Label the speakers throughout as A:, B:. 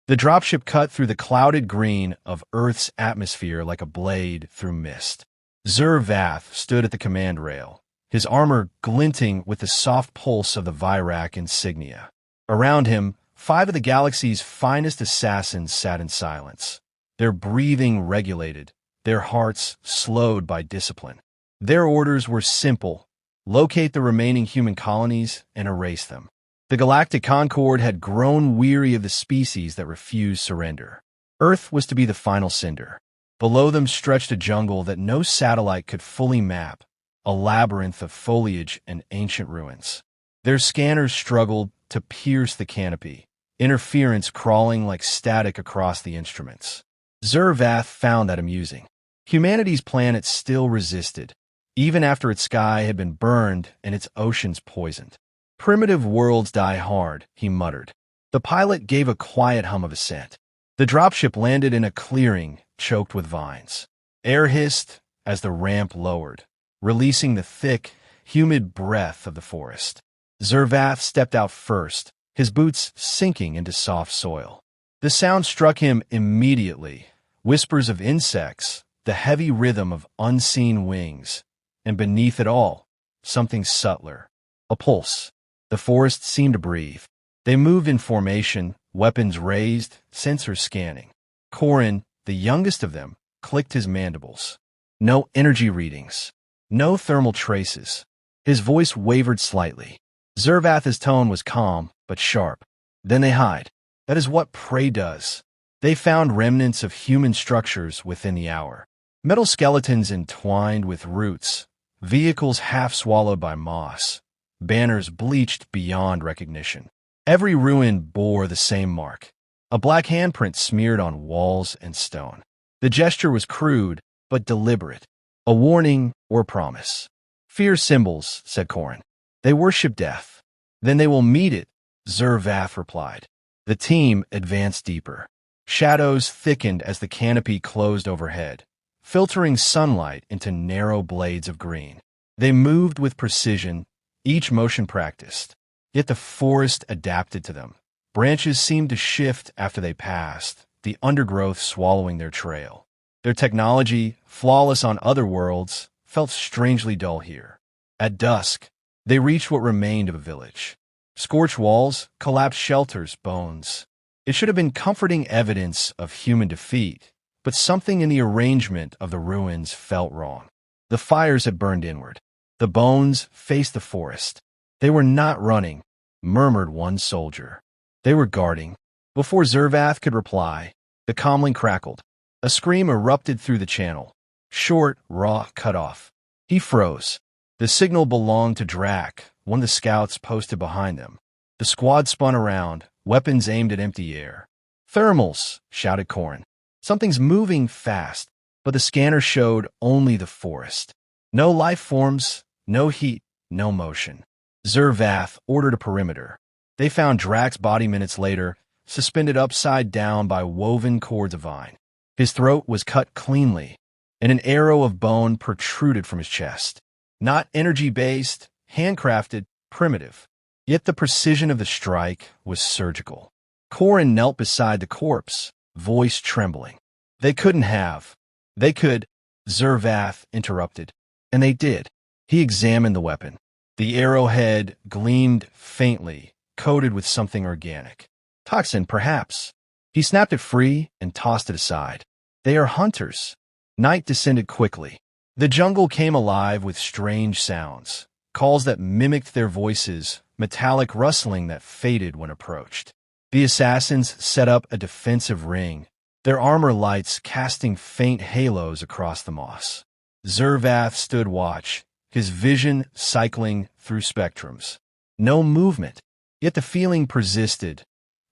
A: The dropship cut through the clouded green of Earth's atmosphere like a blade through mist. Zervath stood at the command rail, his armor glinting with the soft pulse of the Virak insignia. Around him, 5 of the galaxy's finest assassins sat in silence, their breathing regulated, their hearts slowed by discipline. Their orders were simple: locate the remaining human colonies and erase them. The Galactic Concord had grown weary of the species that refused surrender. Earth was to be the final cinder. Below them stretched a jungle that no satellite could fully map, a labyrinth of foliage and ancient ruins. Their scanners struggled to pierce the canopy, interference crawling like static across the instruments. Zervath found that amusing. Humanity's planet still resisted, even after its sky had been burned and its oceans poisoned. Primitive worlds die hard, he muttered. The pilot gave a quiet hum of assent. The dropship landed in a clearing choked with vines. Air hissed as the ramp lowered, releasing the thick, humid breath of the forest. Zervath stepped out first, his boots sinking into soft soil. The sound struck him immediately, whispers of insects, the heavy rhythm of unseen wings, and beneath it all, something subtler, a pulse. The forest seemed to breathe. They moved in formation, weapons raised, sensors scanning. Corin, the youngest of them, clicked his mandibles. No energy readings. No thermal traces. His voice wavered slightly. Zervath's tone was calm, but sharp. Then they hide. That is what prey does. They found remnants of human structures within the hour. Metal skeletons entwined with roots, vehicles half swallowed by moss, banners bleached beyond recognition. Every ruin bore the same mark, a black handprint smeared on walls and stone. The gesture was crude, but deliberate, a warning or promise. Fear symbols, said Corin. They worship death. Then they will meet it, Zervath replied. The team advanced deeper. Shadows thickened as the canopy closed overhead, filtering sunlight into narrow blades of green. They moved with precision, each motion practiced. Yet the forest adapted to them. Branches seemed to shift after they passed, the undergrowth swallowing their trail. Their technology, flawless on other worlds, felt strangely dull here. At dusk, they reached what remained of a village. Scorched walls, collapsed shelters, bones. It should have been comforting evidence of human defeat, but something in the arrangement of the ruins felt wrong. The fires had burned inward. The bones faced the forest. They were not running, murmured one soldier. They were guarding. Before Zervath could reply, the comlink crackled. A scream erupted through the channel. Short, raw, cut off. He froze. The signal belonged to Drac, one of the scouts posted behind them. The squad spun around, weapons aimed at empty air. Thermals, shouted Corin. Something's moving fast, but the scanner showed only the forest. No life forms, no heat, no motion. Zervath ordered a perimeter. They found Drac's body minutes later, suspended upside down by woven cords of vine. His throat was cut cleanly, and an arrow of bone protruded from his chest. Not energy-based, handcrafted, primitive. Yet the precision of the strike was surgical. Corin knelt beside the corpse, voice trembling. They couldn't have. They could, Zervath interrupted. And they did. He examined the weapon. The arrowhead gleamed faintly, coated with something organic. Toxin, perhaps. He snapped it free and tossed it aside. They are hunters. Night descended quickly. The jungle came alive with strange sounds, calls that mimicked their voices, metallic rustling that faded when approached. The assassins set up a defensive ring, their armor lights casting faint halos across the moss. Zervath stood watch, his vision cycling through spectrums. No movement, yet the feeling persisted,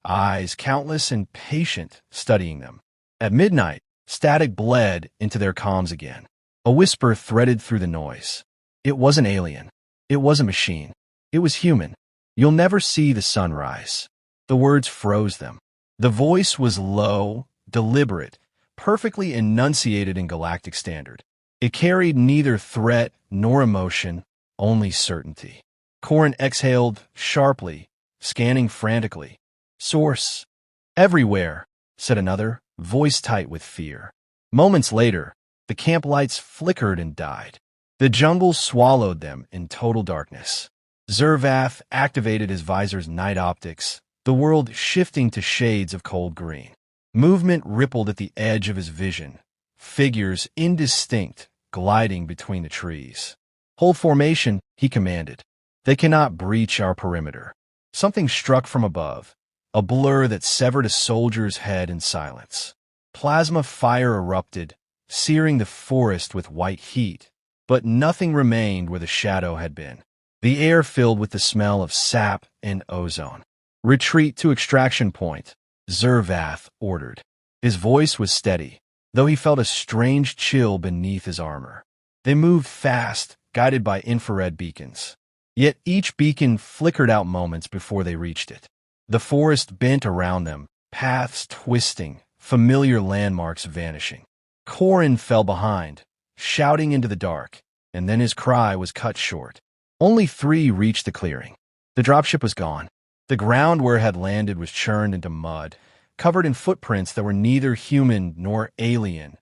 A: eyes countless and patient studying them. At midnight, static bled into their comms again. A whisper threaded through the noise. It wasn't alien. It wasn't machine. It was human. You'll never see the sunrise. The words froze them. The voice was low, deliberate, perfectly enunciated in galactic standard. It carried neither threat nor emotion, only certainty. Corin exhaled sharply, scanning frantically. Source. "Everywhere," said another, voice tight with fear. Moments later, the camp lights flickered and died. The jungle swallowed them in total darkness. Zervath activated his visor's night optics, the world shifting to shades of cold green. Movement rippled at the edge of his vision, figures indistinct gliding between the trees. "Hold formation," he commanded. "They cannot breach our perimeter." Something struck from above, a blur that severed a soldier's head in silence. Plasma fire erupted, searing the forest with white heat, but nothing remained where the shadow had been. The air filled with the smell of sap and ozone. "Retreat to extraction point," Zervath ordered. His voice was steady, though he felt a strange chill beneath his armor. They moved fast, guided by infrared beacons. Yet each beacon flickered out moments before they reached it. The forest bent around them, paths twisting, familiar landmarks vanishing. Corin fell behind, shouting into the dark, and then his cry was cut short. Only 3 reached the clearing. The dropship was gone. The ground where it had landed was churned into mud, covered in footprints that were neither human nor alien.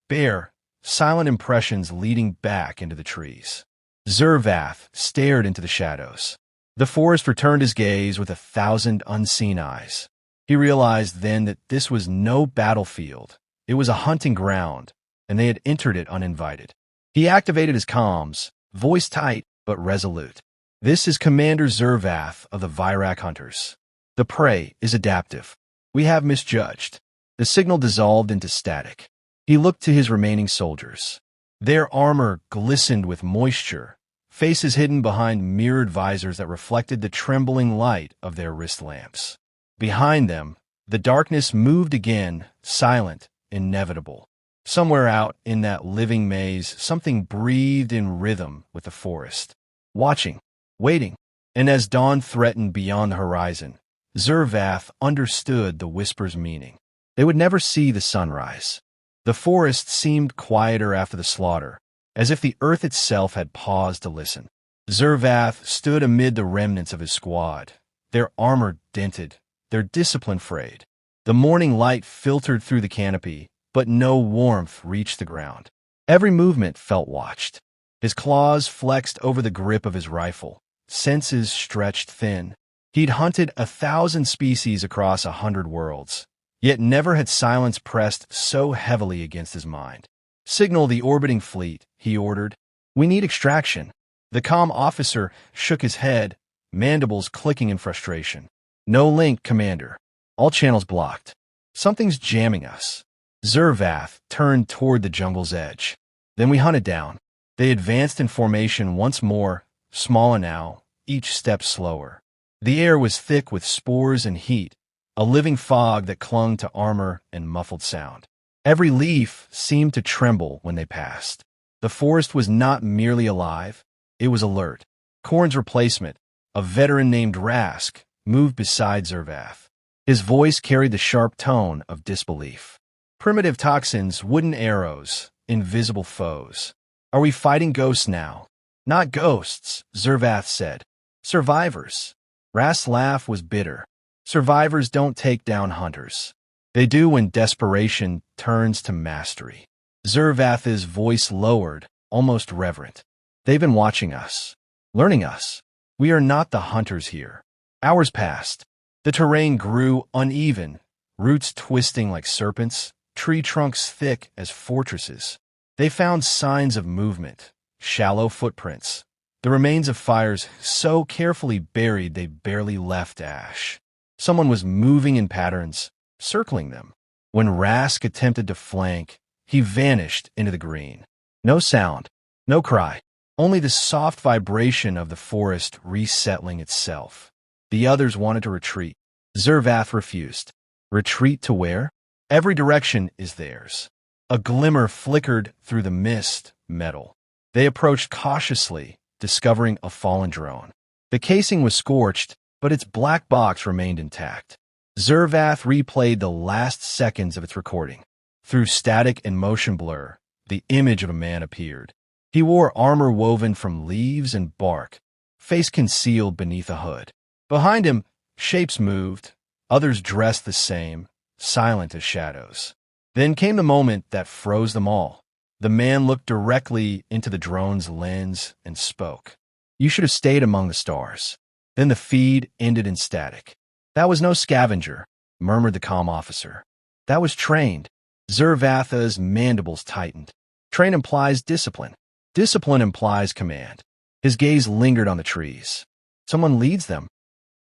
A: Bare, silent impressions leading back into the trees. Zervath stared into the shadows. The forest returned his gaze with 1,000 unseen eyes. He realized then that this was no battlefield. It was a hunting ground, and they had entered it uninvited. He activated his comms, voice tight but resolute. "This is Commander Zervath of the Virak Hunters. The prey is adaptive. We have misjudged." The signal dissolved into static. He looked to his remaining soldiers. Their armor glistened with moisture, faces hidden behind mirrored visors that reflected the trembling light of their wrist lamps. Behind them, the darkness moved again, silent, inevitable. Somewhere out in that living maze, something breathed in rhythm with the forest. Watching, waiting, and as dawn threatened beyond the horizon, Zervath understood the whisper's meaning. They would never see the sunrise. The forest seemed quieter after the slaughter, as if the earth itself had paused to listen. Zervath stood amid the remnants of his squad, their armor dented, their discipline frayed. The morning light filtered through the canopy, but no warmth reached the ground. Every movement felt watched. His claws flexed over the grip of his rifle, senses stretched thin. He'd hunted 1,000 species across 100 worlds, yet never had silence pressed so heavily against his mind. "Signal the orbiting fleet," he ordered. "We need extraction." The comm officer shook his head, mandibles clicking in frustration. "No link, Commander. All channels blocked. Something's jamming us." Zervath turned toward the jungle's edge. Then we hunted down. They advanced in formation once more, smaller now, each step slower. The air was thick with spores and heat, a living fog that clung to armor and muffled sound. Every leaf seemed to tremble when they passed. The forest was not merely alive, it was alert. Korn's replacement, a veteran named Rask, moved beside Zervath. His voice carried the sharp tone of disbelief. "Primitive toxins, wooden arrows, invisible foes. Are we fighting ghosts now?" "Not ghosts," Zervath said. "Survivors." Rask's laugh was bitter. "Survivors don't take down hunters. They do when desperation turns to mastery." Zervath's voice lowered, almost reverent. "They've been watching us, learning us. We are not the hunters here." Hours passed. The terrain grew uneven, roots twisting like serpents, tree trunks thick as fortresses. They found signs of movement, shallow footprints, the remains of fires so carefully buried they barely left ash. Someone was moving in patterns, circling them. When Rask attempted to flank, he vanished into the green. No sound, no cry, only the soft vibration of the forest resettling itself. The others wanted to retreat. Zervath refused. Retreat to where? Every direction is theirs. A glimmer flickered through the mist, metal. They approached cautiously, discovering a fallen drone. The casing was scorched, but its black box remained intact. Zervath replayed the last seconds of its recording. Through static and motion blur, the image of a man appeared. He wore armor woven from leaves and bark, face concealed beneath a hood. Behind him, shapes moved, Others dressed the same, silent as shadows. Then came the moment that froze them all. The man looked directly into the drone's lens and spoke. "You should have stayed among the stars." Then the feed ended in static. "That was no scavenger," murmured the comm officer. "That was trained." Zervatha's mandibles tightened. Train implies discipline. Discipline implies command. His gaze lingered on the trees. Someone leads them.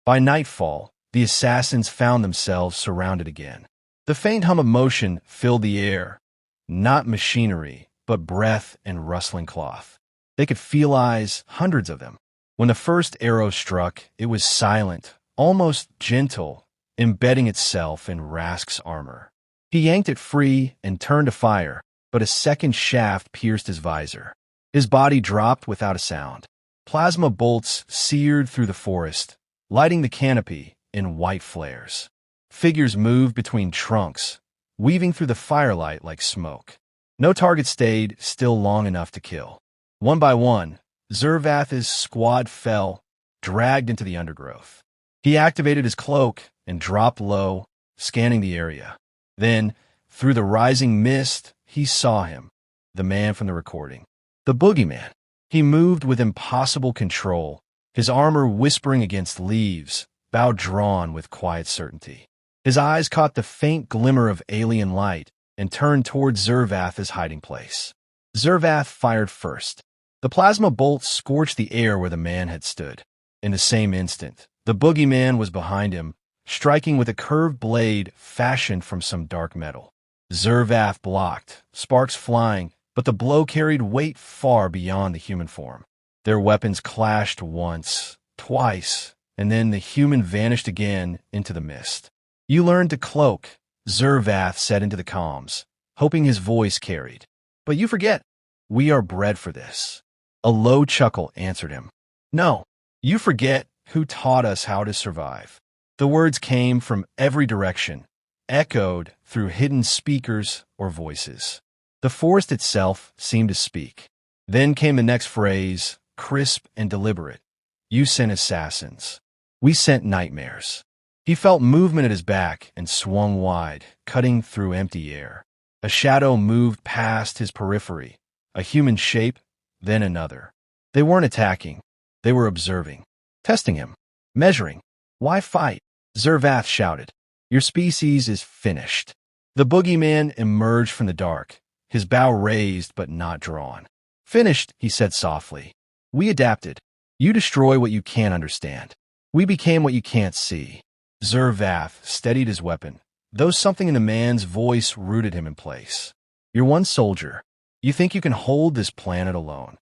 A: By nightfall, the assassins found themselves surrounded again. The faint hum of motion filled the air. Not machinery, but breath and rustling cloth. They could feel eyes, hundreds of them. When the first arrow struck, it was silent, almost gentle, embedding itself in Rask's armor. He yanked it free and turned to fire, but a second shaft pierced his visor. His body dropped without a sound. Plasma bolts seared through the forest, lighting the canopy in white flares. Figures moved between trunks, weaving through the firelight like smoke. No target stayed still long enough to kill. One by one, Zervatha's squad fell, dragged into the undergrowth. He activated his cloak and dropped low, scanning the area. Then, through the rising mist, he saw him, the man from the recording. The Boogeyman. He moved with impossible control, his armor whispering against leaves, bow drawn with quiet certainty. His eyes caught the faint glimmer of alien light and turned toward Zervatha's hiding place. Zervath fired first. The plasma bolt scorched the air where the man had stood. In the same instant, the Boogeyman was behind him, striking with a curved blade fashioned from some dark metal. Zervath blocked, sparks flying, but the blow carried weight far beyond the human form. Their weapons clashed once, twice, and then the human vanished again into the mist. "You learned to cloak," Zervath said into the comms, hoping his voice carried. "But you forget, we are bred for this." A low chuckle answered him. "No, you forget who taught us how to survive." The words came from every direction, echoed through hidden speakers or voices. The forest itself seemed to speak. Then came the next phrase, crisp and deliberate. "You sent assassins. We sent nightmares." He felt movement at his back and swung wide, cutting through empty air. A shadow moved past his periphery, a human shape, then another. They weren't attacking. They were observing, testing him, measuring. "Why fight?" Zervath shouted. "Your species is finished." The Boogeyman emerged from the dark, his bow raised but not drawn. "Finished," he said softly. "We adapted. You destroy what you can't understand. We became what you can't see." Zervath steadied his weapon, though something in the man's voice rooted him in place. "You're one soldier. You think you can hold this planet alone."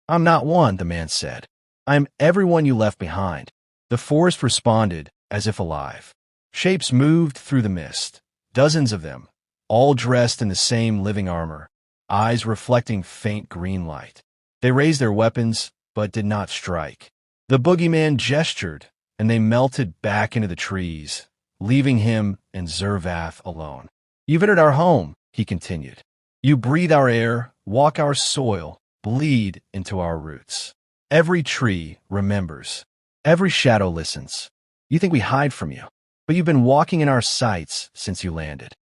A: "I'm not one," the man said. "I'm everyone you left behind." The forest responded, as if alive. Shapes moved through the mist, dozens of them, all dressed in the same living armor, eyes reflecting faint green light. They raised their weapons, but did not strike. The Boogeyman gestured, and they melted back into the trees, leaving him and Zervath alone. "You've entered our home," he continued. "You breathe our air, walk our soil, bleed into our roots. Every tree remembers. Every shadow listens. You think we hide from you, but you've been walking in our sights since you landed."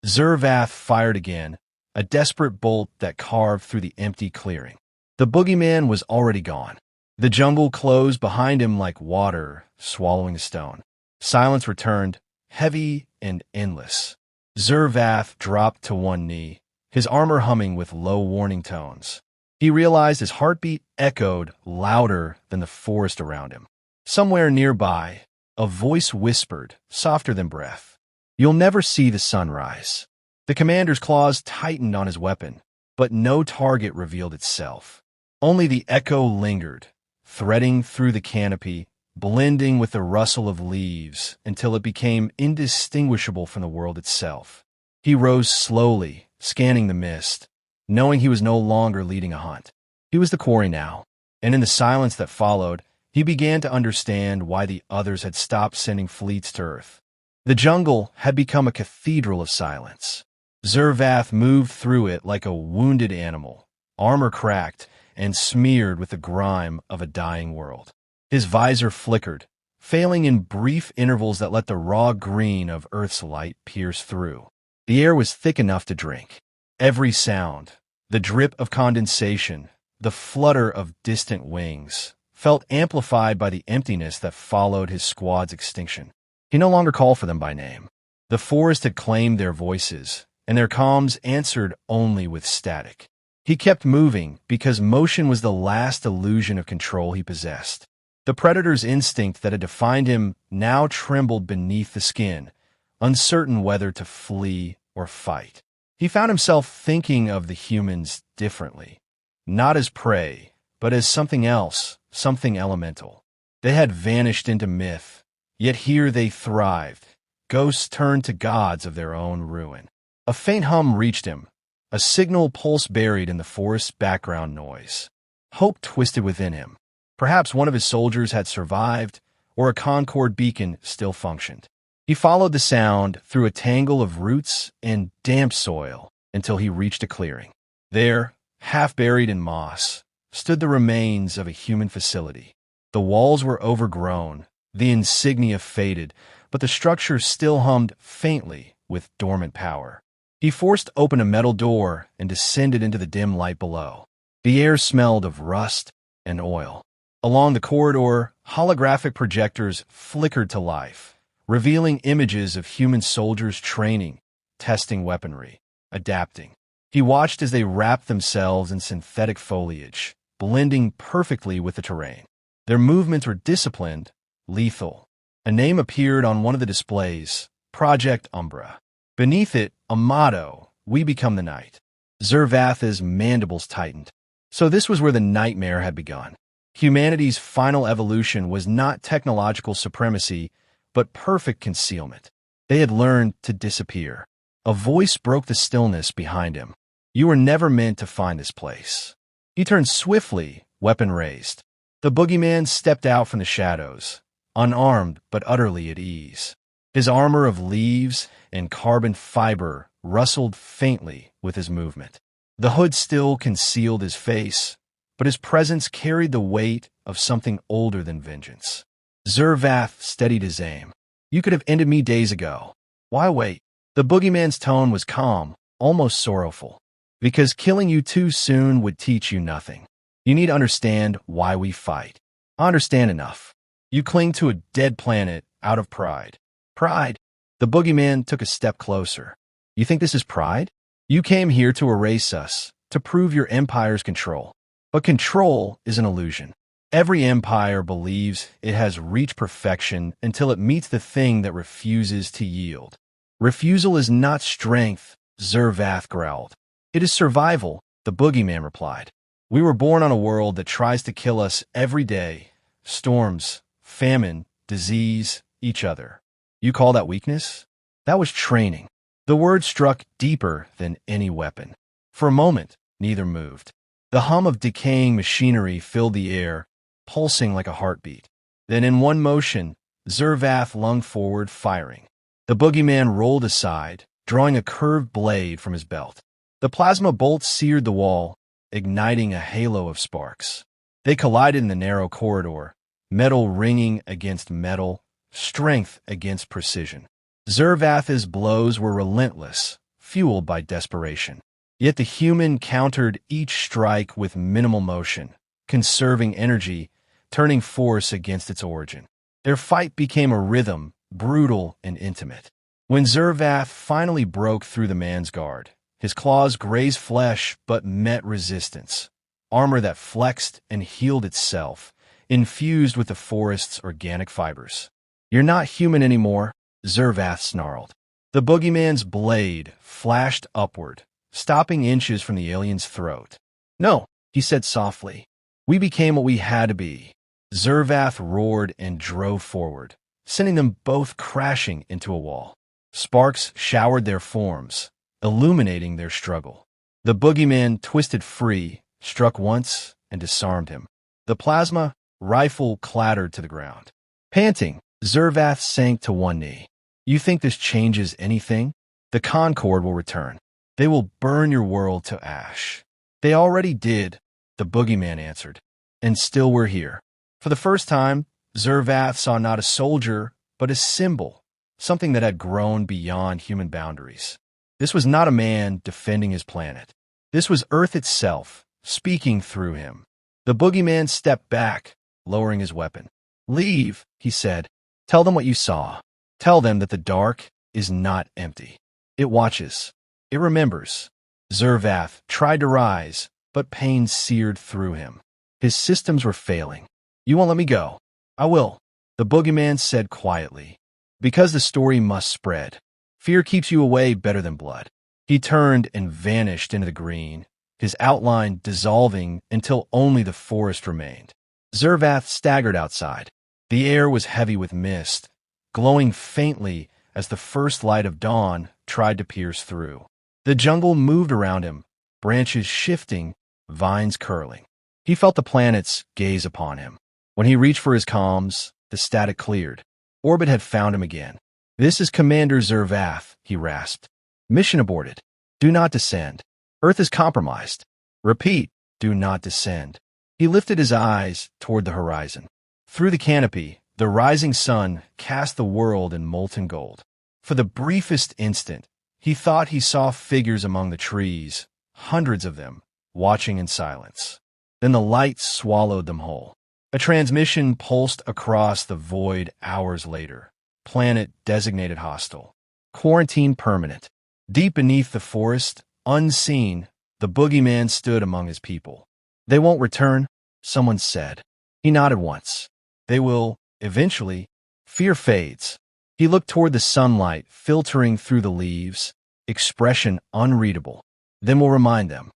A: Zervath fired again, a desperate bolt that carved through the empty clearing. The Boogeyman was already gone. The jungle closed behind him like water swallowing a stone. Silence returned, heavy and endless. Zervath dropped to one knee, his armor humming with low warning tones. He realized his heartbeat echoed louder than the forest around him. Somewhere nearby, a voice whispered, softer than breath, "You'll never see the sunrise." The commander's claws tightened on his weapon, but no target revealed itself. Only the echo lingered, threading through the canopy, blending with the rustle of leaves until it became indistinguishable from the world itself. He rose slowly, scanning the mist, knowing he was no longer leading a hunt. He was the quarry now, and in the silence that followed, he began to understand why the others had stopped sending fleets to Earth. The jungle had become a cathedral of silence. Zervath moved through it like a wounded animal, armor cracked and smeared with the grime of a dying world. His visor flickered, failing in brief intervals that let the raw green of Earth's light pierce through. The air was thick enough to drink. Every sound, the drip of condensation, the flutter of distant wings, felt amplified by the emptiness that followed his squad's extinction. He no longer called for them by name. The forest had claimed their voices, and their calms answered only with static. He kept moving because motion was the last illusion of control he possessed. The predator's instinct that had defined him now trembled beneath the skin, uncertain whether to flee or fight. He found himself thinking of the humans differently, not as prey, but as something else, something elemental. They had vanished into myth, yet here they thrived, ghosts turned to gods of their own ruin. A faint hum reached him, a signal pulse buried in the forest's background noise. Hope twisted within him. Perhaps one of his soldiers had survived, or a Concord beacon still functioned. He followed the sound through a tangle of roots and damp soil until he reached a clearing. There, half buried in moss, stood the remains of a human facility. The walls were overgrown, the insignia faded, but the structure still hummed faintly with dormant power. He forced open a metal door and descended into the dim light below. The air smelled of rust and oil. Along the corridor, holographic projectors flickered to life, revealing images of human soldiers training, testing weaponry, adapting. He watched as they wrapped themselves in synthetic foliage, blending perfectly with the terrain. Their movements were disciplined, lethal. A name appeared on one of the displays, Project Umbra. Beneath it, a motto, "We become the night." Zervath's mandibles tightened. So this was where the nightmare had begun. Humanity's final evolution was not technological supremacy, but perfect concealment. They had learned to disappear. A voice broke the stillness behind him. "You were never meant to find this place." He turned swiftly, weapon raised. The boogeyman stepped out from the shadows, unarmed but utterly at ease. His armor of leaves and carbon fiber rustled faintly with his movement. The hood still concealed his face, but his presence carried the weight of something older than vengeance. Zervath steadied his aim. "You could have ended me days ago. Why wait?" The boogeyman's tone was calm, almost sorrowful. "Because killing you too soon would teach you nothing. You need to understand why we fight. I understand enough. You cling to a dead planet out of pride." "Pride?" The boogeyman took a step closer. "You think this is pride? You came here to erase us, to prove your empire's control. But control is an illusion. Every empire believes it has reached perfection until it meets the thing that refuses to yield. Refusal is not strength," Zervath growled. "It is survival," the boogeyman replied. "We were born on a world that tries to kill us every day. Storms, famine, disease, each other. You call that weakness? That was training." The word struck deeper than any weapon. For a moment, neither moved. The hum of decaying machinery filled the air, pulsing like a heartbeat. Then in one motion, Zervath lunged forward, firing. The boogeyman rolled aside, drawing a curved blade from his belt. The plasma bolt seared the wall, igniting a halo of sparks. They collided in the narrow corridor, metal ringing against metal, strength against precision. Zervath's blows were relentless, fueled by desperation. Yet the human countered each strike with minimal motion, conserving energy, turning force against its origin. Their fight became a rhythm, brutal and intimate. When Zervath finally broke through the man's guard, his claws grazed flesh but met resistance. Armor that flexed and healed itself, infused with the forest's organic fibers. "You're not human anymore," Zervath snarled. The boogeyman's blade flashed upward, stopping inches from the alien's throat. "No," he said softly. "We became what we had to be." Zervath roared and drove forward, sending them both crashing into a wall. Sparks showered their forms, illuminating their struggle. The boogeyman twisted free, struck once, and disarmed him. The plasma rifle clattered to the ground. Panting, Zervath sank to one knee. "You think this changes anything? The Concord will return. They will burn your world to ash." "They already did," the boogeyman answered. "And still we're here." For the first time, Zervath saw not a soldier, but a symbol, something that had grown beyond human boundaries. This was not a man defending his planet. This was Earth itself, speaking through him. The boogeyman stepped back, lowering his weapon. "Leave," he said. "Tell them what you saw. Tell them that the dark is not empty. It watches. It remembers." Zervath tried to rise, but pain seared through him. His systems were failing. "You won't let me go." "I will," the boogeyman said quietly. "Because the story must spread. Fear keeps you away better than blood." He turned and vanished into the green, his outline dissolving until only the forest remained. Zervath staggered outside. The air was heavy with mist, glowing faintly as the first light of dawn tried to pierce through. The jungle moved around him, branches shifting, vines curling. He felt the planets gaze upon him. When he reached for his comms, the static cleared. Orbit had found him again. "This is Commander Zervath," he rasped. "Mission aborted. Do not descend. Earth is compromised. Repeat, do not descend." He lifted his eyes toward the horizon. Through the canopy, the rising sun cast the world in molten gold. For the briefest instant, he thought he saw figures among the trees, hundreds of them, watching in silence. Then the light swallowed them whole. A transmission pulsed across the void hours later. Planet designated hostile. Quarantine permanent. Deep beneath the forest, unseen, the boogeyman stood among his people. "They won't return," someone said. He nodded once. "They will, eventually." Fear fades. He looked toward the sunlight filtering through the leaves, expression unreadable. "Then we'll remind them."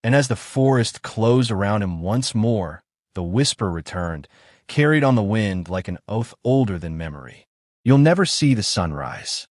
A: And as the forest closed around him once more, the whisper returned, carried on the wind like an oath older than memory. "You'll never see the sunrise."